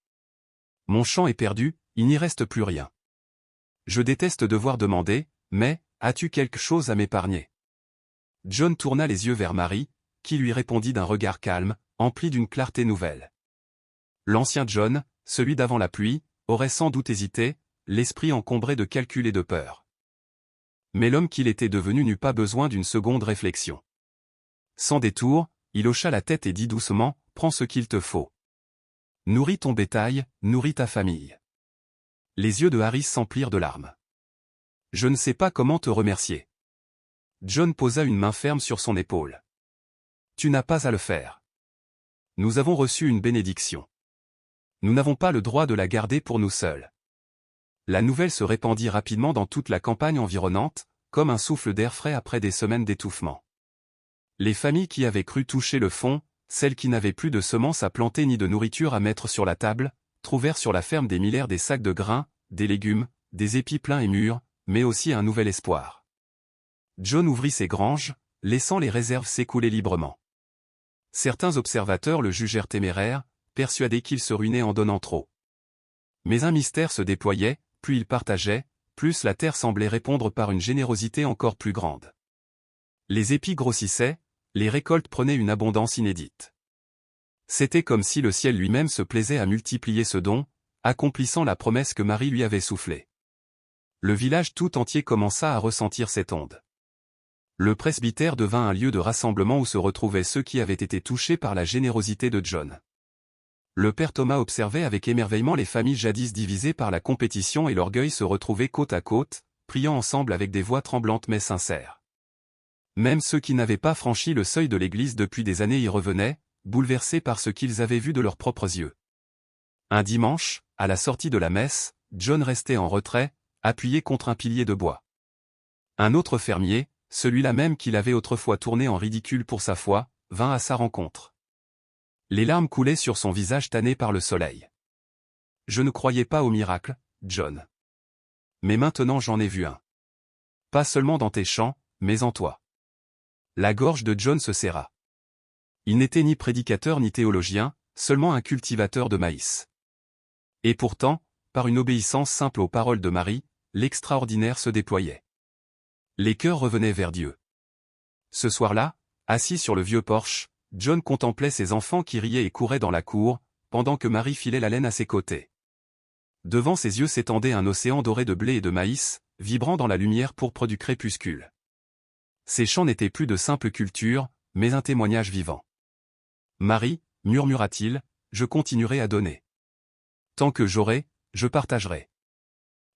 Mon champ est perdu, il n'y reste plus rien. Je déteste devoir demander, mais, as-tu quelque chose à m'épargner ?» John tourna les yeux vers Marie, qui lui répondit d'un regard calme, empli d'une clarté nouvelle. L'ancien John, celui d'avant la pluie, aurait sans doute hésité, l'esprit encombré de calculs et de peur. Mais l'homme qu'il était devenu n'eut pas besoin d'une seconde réflexion. Sans détour, il hocha la tête et dit doucement, « Prends ce qu'il te faut. Nourris ton bétail, nourris ta famille. » Les yeux de Harris s'emplirent de larmes. Je ne sais pas comment te remercier. John posa une main ferme sur son épaule. Tu n'as pas à le faire. Nous avons reçu une bénédiction. Nous n'avons pas le droit de la garder pour nous seuls. La nouvelle se répandit rapidement dans toute la campagne environnante, comme un souffle d'air frais après des semaines d'étouffement. Les familles qui avaient cru toucher le fond, celles qui n'avaient plus de semences à planter ni de nourriture à mettre sur la table, trouvèrent sur la ferme des Miller des sacs de grains, des légumes, des épis pleins et mûrs, mais aussi un nouvel espoir. John ouvrit ses granges, laissant les réserves s'écouler librement. Certains observateurs le jugèrent téméraire, persuadés qu'il se ruinait en donnant trop. Mais un mystère se déployait, plus il partageait, plus la terre semblait répondre par une générosité encore plus grande. Les épis grossissaient, les récoltes prenaient une abondance inédite. C'était comme si le ciel lui-même se plaisait à multiplier ce don, accomplissant la promesse que Marie lui avait soufflée. Le village tout entier commença à ressentir cette onde. Le presbytère devint un lieu de rassemblement où se retrouvaient ceux qui avaient été touchés par la générosité de John. Le père Thomas observait avec émerveillement les familles jadis divisées par la compétition et l'orgueil se retrouver côte à côte, priant ensemble avec des voix tremblantes mais sincères. Même ceux qui n'avaient pas franchi le seuil de l'église depuis des années y revenaient, bouleversés par ce qu'ils avaient vu de leurs propres yeux. Un dimanche, à la sortie de la messe, John restait en retrait, appuyé contre un pilier de bois. Un autre fermier, celui-là même qu'il avait autrefois tourné en ridicule pour sa foi, vint à sa rencontre. Les larmes coulaient sur son visage tanné par le soleil. « Je ne croyais pas au miracle, John. Mais maintenant j'en ai vu un. Pas seulement dans tes champs, mais en toi. » La gorge de John se serra. Il n'était ni prédicateur ni théologien, seulement un cultivateur de maïs. Et pourtant, par une obéissance simple aux paroles de Marie, l'extraordinaire se déployait. Les cœurs revenaient vers Dieu. Ce soir-là, assis sur le vieux porche, John contemplait ses enfants qui riaient et couraient dans la cour, pendant que Marie filait la laine à ses côtés. Devant ses yeux s'étendait un océan doré de blé et de maïs, vibrant dans la lumière pourpre du crépuscule. Ces champs n'étaient plus de simple culture, mais un témoignage vivant. « Marie, murmura-t-il, je continuerai à donner. Tant que j'aurai, je partagerai. »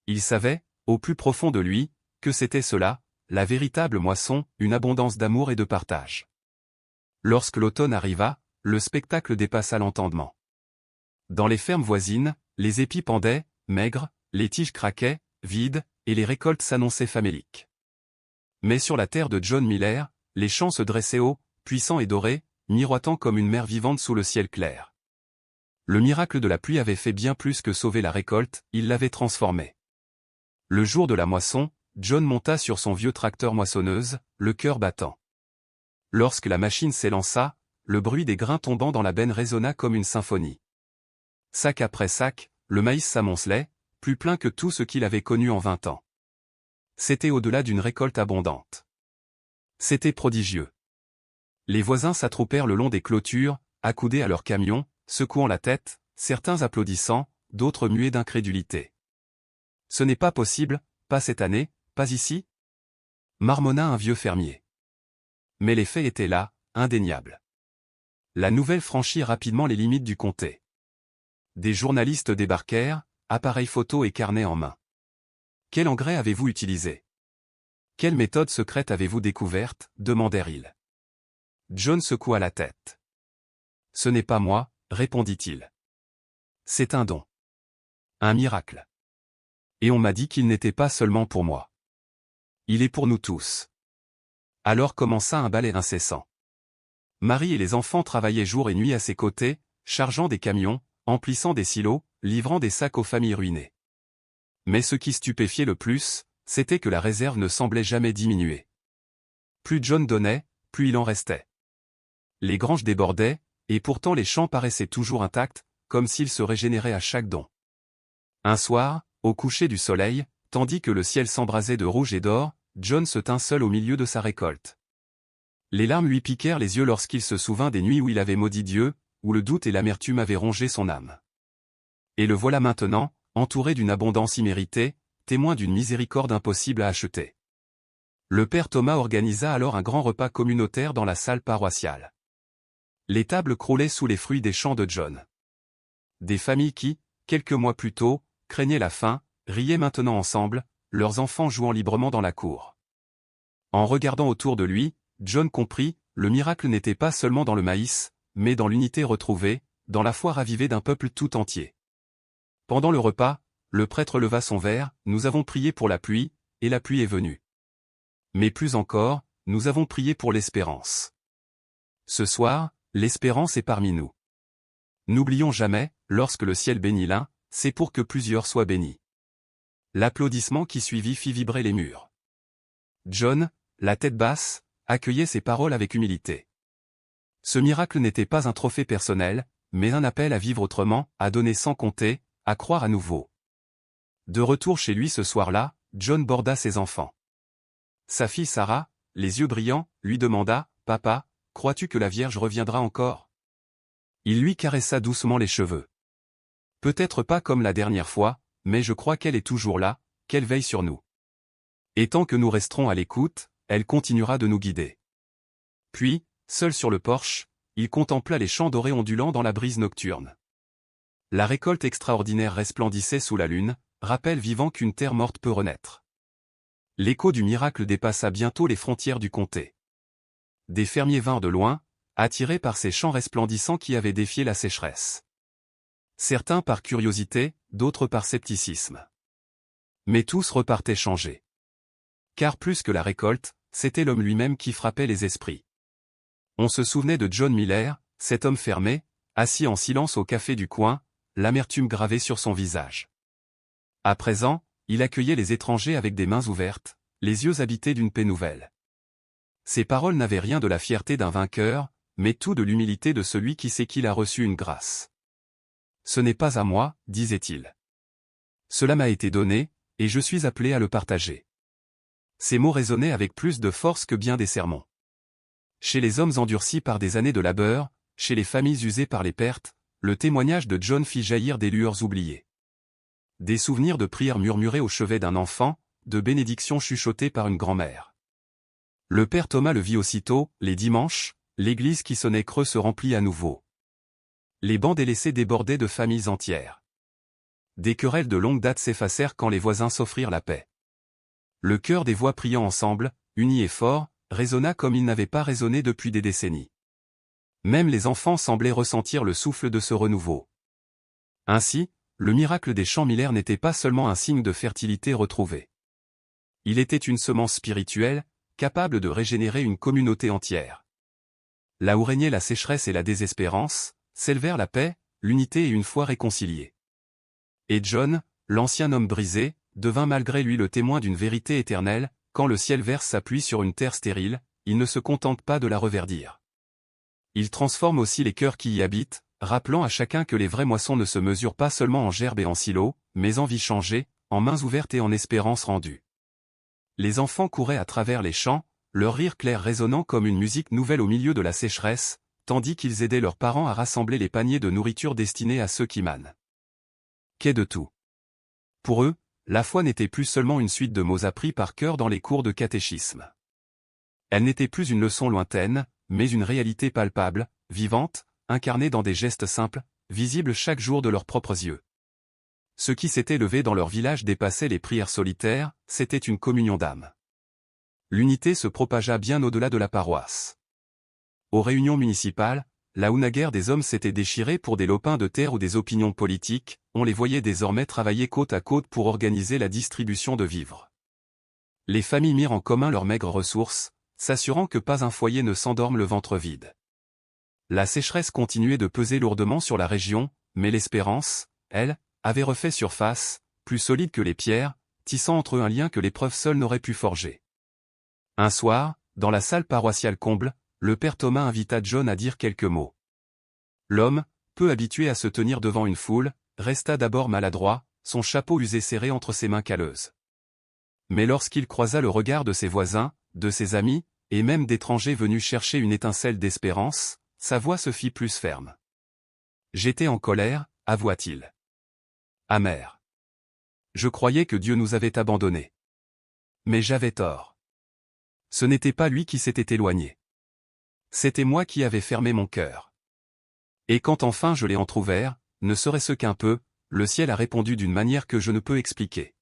Il savait, au plus profond de lui, que c'était cela, la véritable moisson, une abondance d'amour et de partage. Lorsque l'automne arriva, le spectacle dépassa l'entendement. Dans les fermes voisines, les épis pendaient, maigres, les tiges craquaient, vides, et les récoltes s'annonçaient faméliques. Mais sur la terre de John Miller, les champs se dressaient hauts, puissants et dorés, miroitant comme une mer vivante sous le ciel clair. Le miracle de la pluie avait fait bien plus que sauver la récolte, il l'avait transformée. Le jour de la moisson, John monta sur son vieux tracteur moissonneuse, le cœur battant. Lorsque la machine s'élança, le bruit des grains tombant dans la benne résonna comme une symphonie. Sac après sac, le maïs s'amoncelait, plus plein que tout ce qu'il avait connu en 20 ans. C'était au-delà d'une récolte abondante. C'était prodigieux. Les voisins s'attroupèrent le long des clôtures, accoudés à leurs camions, secouant la tête, certains applaudissant, d'autres muets d'incrédulité. « Ce n'est pas possible, pas cette année, pas ici ?» marmonna un vieux fermier. Mais les faits étaient là, indéniables. La nouvelle franchit rapidement les limites du comté. Des journalistes débarquèrent, appareils photo et carnets en main. « Quel engrais avez-vous utilisé? Quelle méthode secrète avez-vous découverte ?» demandèrent-ils. John secoua la tête. « Ce n'est pas moi, répondit-il. C'est un don. Un miracle. Et on m'a dit qu'il n'était pas seulement pour moi. Il est pour nous tous. » Alors commença un balai incessant. Marie et les enfants travaillaient jour et nuit à ses côtés, chargeant des camions, emplissant des silos, livrant des sacs aux familles ruinées. Mais ce qui stupéfiait le plus, c'était que la réserve ne semblait jamais diminuer. Plus John donnait, plus il en restait. Les granges débordaient, et pourtant les champs paraissaient toujours intacts, comme s'ils se régénéraient à chaque don. Un soir, au coucher du soleil, tandis que le ciel s'embrasait de rouge et d'or, John se tint seul au milieu de sa récolte. Les larmes lui piquèrent les yeux lorsqu'il se souvint des nuits où il avait maudit Dieu, où le doute et l'amertume avaient rongé son âme. Et le voilà maintenant, entouré d'une abondance imméritée, témoin d'une miséricorde impossible à acheter. Le père Thomas organisa alors un grand repas communautaire dans la salle paroissiale. Les tables croulaient sous les fruits des champs de John. Des familles qui, quelques mois plus tôt, craignaient la faim, riaient maintenant ensemble, leurs enfants jouant librement dans la cour. En regardant autour de lui, John comprit, le miracle n'était pas seulement dans le maïs, mais dans l'unité retrouvée, dans la foi ravivée d'un peuple tout entier. Pendant le repas, le prêtre leva son verre, nous avons prié pour la pluie, et la pluie est venue. Mais plus encore, nous avons prié pour l'espérance. Ce soir, l'espérance est parmi nous. N'oublions jamais, lorsque le ciel bénit l'un, c'est pour que plusieurs soient bénis. L'applaudissement qui suivit fit vibrer les murs. John, la tête basse, accueillait ces paroles avec humilité. Ce miracle n'était pas un trophée personnel, mais un appel à vivre autrement, à donner sans compter, à croire à nouveau. De retour chez lui ce soir-là, John borda ses enfants. Sa fille Sarah, les yeux brillants, lui demanda, « Papa, crois-tu que la Vierge reviendra encore ?» Il lui caressa doucement les cheveux. « Peut-être pas comme la dernière fois, mais je crois qu'elle est toujours là, qu'elle veille sur nous. Et tant que nous resterons à l'écoute, elle continuera de nous guider. » Puis, seul sur le porche, il contempla les champs dorés ondulant dans la brise nocturne. La récolte extraordinaire resplendissait sous la lune, rappel vivant qu'une terre morte peut renaître. L'écho du miracle dépassa bientôt les frontières du comté. Des fermiers vinrent de loin, attirés par ces champs resplendissants qui avaient défié la sécheresse. Certains par curiosité, d'autres par scepticisme. Mais tous repartaient changés. Car plus que la récolte, c'était l'homme lui-même qui frappait les esprits. On se souvenait de John Miller, cet homme fermé, assis en silence au café du coin, l'amertume gravée sur son visage. À présent, il accueillait les étrangers avec des mains ouvertes, les yeux habités d'une paix nouvelle. Ses paroles n'avaient rien de la fierté d'un vainqueur, mais tout de l'humilité de celui qui sait qu'il a reçu une grâce. « Ce n'est pas à moi, disait-il. Cela m'a été donné, et je suis appelé à le partager. » Ces mots résonnaient avec plus de force que bien des sermons. Chez les hommes endurcis par des années de labeur, chez les familles usées par les pertes, le témoignage de John fit jaillir des lueurs oubliées. Des souvenirs de prières murmurées au chevet d'un enfant, de bénédictions chuchotées par une grand-mère. Le père Thomas le vit aussitôt, les dimanches, l'église qui sonnait creux se remplit à nouveau. Les bancs délaissés débordaient de familles entières. Des querelles de longue date s'effacèrent quand les voisins s'offrirent la paix. Le chœur des voix priant ensemble, uni et fort, résonna comme il n'avait pas résonné depuis des décennies. Même les enfants semblaient ressentir le souffle de ce renouveau. Ainsi, le miracle des champs Miller n'était pas seulement un signe de fertilité retrouvée. Il était une semence spirituelle, capable de régénérer une communauté entière. Là où régnait la sécheresse et la désespérance, s'élevèrent la paix, l'unité et une foi réconciliée. Et John, l'ancien homme brisé, devint malgré lui le témoin d'une vérité éternelle, quand le ciel verse sa pluie sur une terre stérile, il ne se contente pas de la reverdir. Il transforme aussi les cœurs qui y habitent, rappelant à chacun que les vraies moissons ne se mesurent pas seulement en gerbes et en silos, mais en vies changées, en mains ouvertes et en espérance rendue. Les enfants couraient à travers les champs, leur rire clair résonnant comme une musique nouvelle au milieu de la sécheresse, tandis qu'ils aidaient leurs parents à rassembler les paniers de nourriture destinés à ceux qui mânent. Qu'est de tout. Pour eux, la foi n'était plus seulement une suite de mots appris par cœur dans les cours de catéchisme. Elle n'était plus une leçon lointaine, mais une réalité palpable, vivante, incarnée dans des gestes simples, visibles chaque jour de leurs propres yeux. Ceux qui s'étaient levés dans leur village dépassaient les prières solitaires, c'était une communion d'âme. L'unité se propagea bien au-delà de la paroisse. Aux réunions municipales, là où naguère des hommes s'étaient déchirés pour des lopins de terre ou des opinions politiques, on les voyait désormais travailler côte à côte pour organiser la distribution de vivres. Les familles mirent en commun leurs maigres ressources, s'assurant que pas un foyer ne s'endorme le ventre vide. La sécheresse continuait de peser lourdement sur la région, mais l'espérance, elle, avait refait surface, plus solide que les pierres, tissant entre eux un lien que l'épreuve seule n'aurait pu forger. Un soir, dans la salle paroissiale comble, le père Thomas invita John à dire quelques mots. L'homme, peu habitué à se tenir devant une foule, resta d'abord maladroit, son chapeau usé serré entre ses mains calleuses. Mais lorsqu'il croisa le regard de ses voisins, de ses amis, et même d'étrangers venus chercher une étincelle d'espérance, sa voix se fit plus ferme. « J'étais en colère, avoua-t-il. Amer. Je croyais que Dieu nous avait abandonnés. Mais j'avais tort. Ce n'était pas lui qui s'était éloigné. C'était moi qui avais fermé mon cœur. Et quand enfin je l'ai entrouvert, ne serait-ce qu'un peu, le ciel a répondu d'une manière que je ne peux expliquer.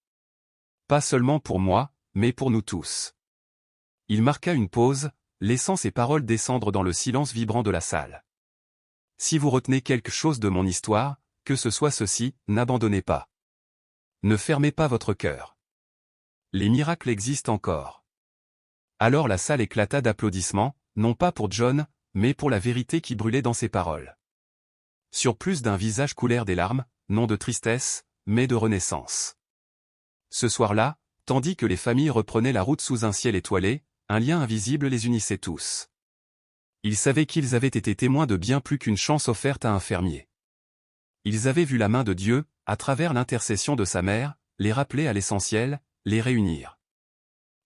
pas seulement pour moi, mais pour nous tous. Il marqua une pause, laissant ses paroles descendre dans le silence vibrant de la salle. Si vous retenez quelque chose de mon histoire, que ce soit ceci, n'abandonnez pas. Ne fermez pas votre cœur. Les miracles existent encore. Alors la salle éclata d'applaudissements, non pas pour John, mais pour la vérité qui brûlait dans ses paroles. Sur plus d'un visage coulèrent des larmes, non de tristesse, mais de renaissance. Ce soir-là, tandis que les familles reprenaient la route sous un ciel étoilé, un lien invisible les unissait tous. Ils savaient qu'ils avaient été témoins de bien plus qu'une chance offerte à un fermier. Ils avaient vu la main de Dieu, à travers l'intercession de sa mère, les rappeler à l'essentiel, les réunir.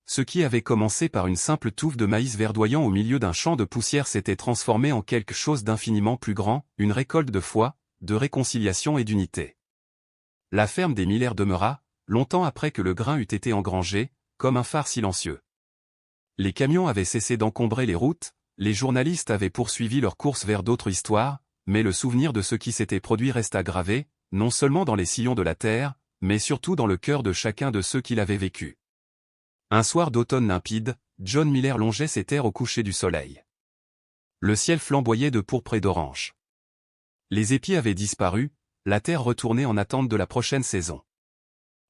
Ce qui avait commencé par une simple touffe de maïs verdoyant au milieu d'un champ de poussière s'était transformé en quelque chose d'infiniment plus grand, une récolte de foi, de réconciliation et d'unité. La ferme des Miller demeura, longtemps après que le grain eût été engrangé, comme un phare silencieux. Les camions avaient cessé d'encombrer les routes, les journalistes avaient poursuivi leur course vers d'autres histoires, mais le souvenir de ce qui s'était produit resta gravé, non seulement dans les sillons de la terre, mais surtout dans le cœur de chacun de ceux qui l'avaient vécu. Un soir d'automne limpide, John Miller longeait ses terres au coucher du soleil. Le ciel flamboyait de pourpre et d'orange. Les épis avaient disparu, la terre retournait en attente de la prochaine saison.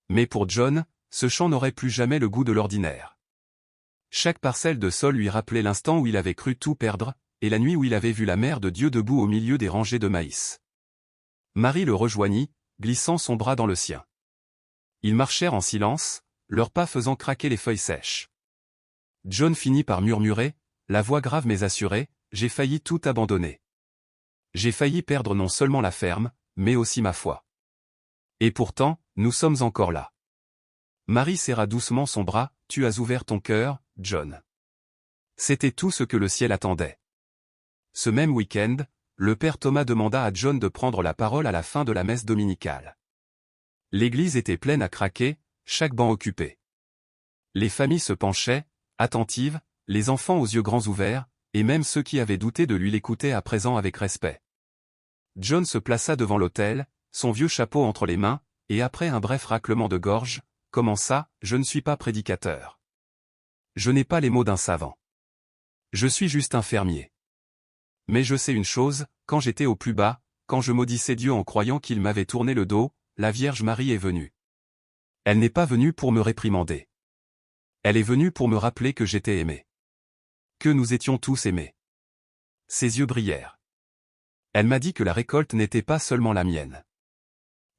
Mais pour John, ce champ n'aurait plus jamais le goût de l'ordinaire. Chaque parcelle de sol lui rappelait l'instant où il avait cru tout perdre, et la nuit où il avait vu la mère de Dieu debout au milieu des rangées de maïs. Marie le rejoignit, glissant son bras dans le sien. Ils marchèrent en silence, leurs pas faisant craquer les feuilles sèches. John finit par murmurer, la voix grave mais assurée, « J'ai failli tout abandonner. J'ai failli perdre non seulement la ferme, mais aussi ma foi. Et pourtant, nous sommes encore là. » Marie serra doucement son bras, « Tu as ouvert ton cœur, John. » C'était tout ce que le ciel attendait. Ce même week-end, le père Thomas demanda à John de prendre la parole à la fin de la messe dominicale. L'église était pleine à craquer, chaque banc occupé. Les familles se penchaient, attentives, les enfants aux yeux grands ouverts, et même ceux qui avaient douté de lui l'écoutaient à présent avec respect. John se plaça devant l'autel, son vieux chapeau entre les mains, et après un bref raclement de gorge, commença, « Je ne suis pas prédicateur. Je n'ai pas les mots d'un savant. Je suis juste un fermier. Mais je sais une chose, quand j'étais au plus bas, quand je maudissais Dieu en croyant qu'il m'avait tourné le dos, la Vierge Marie est venue. Elle n'est pas venue pour me réprimander. Elle est venue pour me rappeler que j'étais aimé. Que nous étions tous aimés. » Ses yeux brillèrent. Elle m'a dit que la récolte n'était pas seulement la mienne.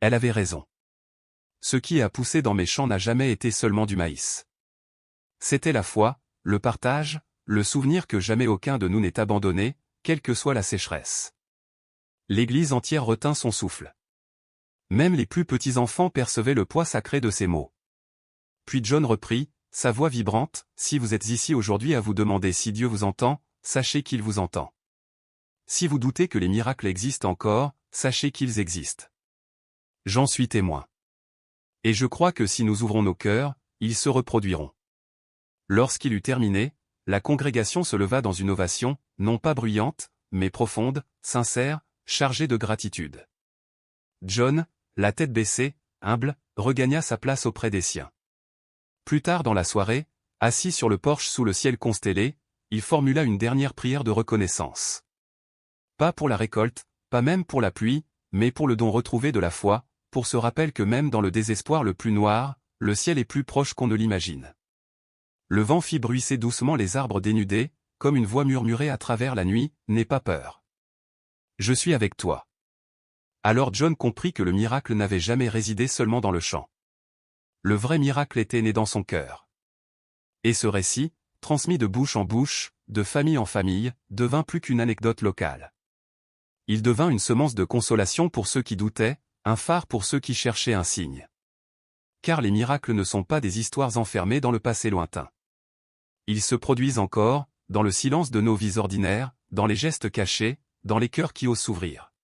Elle avait raison. Ce qui a poussé dans mes champs n'a jamais été seulement du maïs. C'était la foi, le partage, le souvenir que jamais aucun de nous n'est abandonné, quelle que soit la sécheresse. L'église entière retint son souffle. Même les plus petits enfants percevaient le poids sacré de ces mots. Puis John reprit, sa voix vibrante, « Si vous êtes ici aujourd'hui à vous demander si Dieu vous entend, sachez qu'il vous entend. Si vous doutez que les miracles existent encore, sachez qu'ils existent. J'en suis témoin. Et je crois que si nous ouvrons nos cœurs, ils se reproduiront. » Lorsqu'il eut terminé, la congrégation se leva dans une ovation, non pas bruyante, mais profonde, sincère, chargée de gratitude. John, la tête baissée, humble, regagna sa place auprès des siens. Plus tard dans la soirée, assis sur le porche sous le ciel constellé, il formula une dernière prière de reconnaissance. Pas pour la récolte, pas même pour la pluie, mais pour le don retrouvé de la foi, pour ce rappel que même dans le désespoir le plus noir, le ciel est plus proche qu'on ne l'imagine. Le vent fit bruisser doucement les arbres dénudés, comme une voix murmurait à travers la nuit, « N'aie pas peur. Je suis avec toi. » Alors John comprit que le miracle n'avait jamais résidé seulement dans le champ. Le vrai miracle était né dans son cœur. Et ce récit, transmis de bouche en bouche, de famille en famille, devint plus qu'une anecdote locale. Il devint une semence de consolation pour ceux qui doutaient, un phare pour ceux qui cherchaient un signe. Car les miracles ne sont pas des histoires enfermées dans le passé lointain. Ils se produisent encore, dans le silence de nos vies ordinaires, dans les gestes cachés, dans les cœurs qui osent s'ouvrir.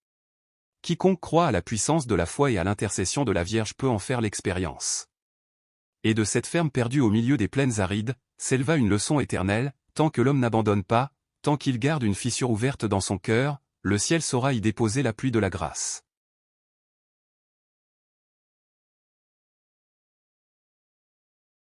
Quiconque croit à la puissance de la foi et à l'intercession de la Vierge peut en faire l'expérience. Et de cette ferme perdue au milieu des plaines arides, s'éleva une leçon éternelle, tant que l'homme n'abandonne pas, tant qu'il garde une fissure ouverte dans son cœur, le ciel saura y déposer la pluie de la grâce.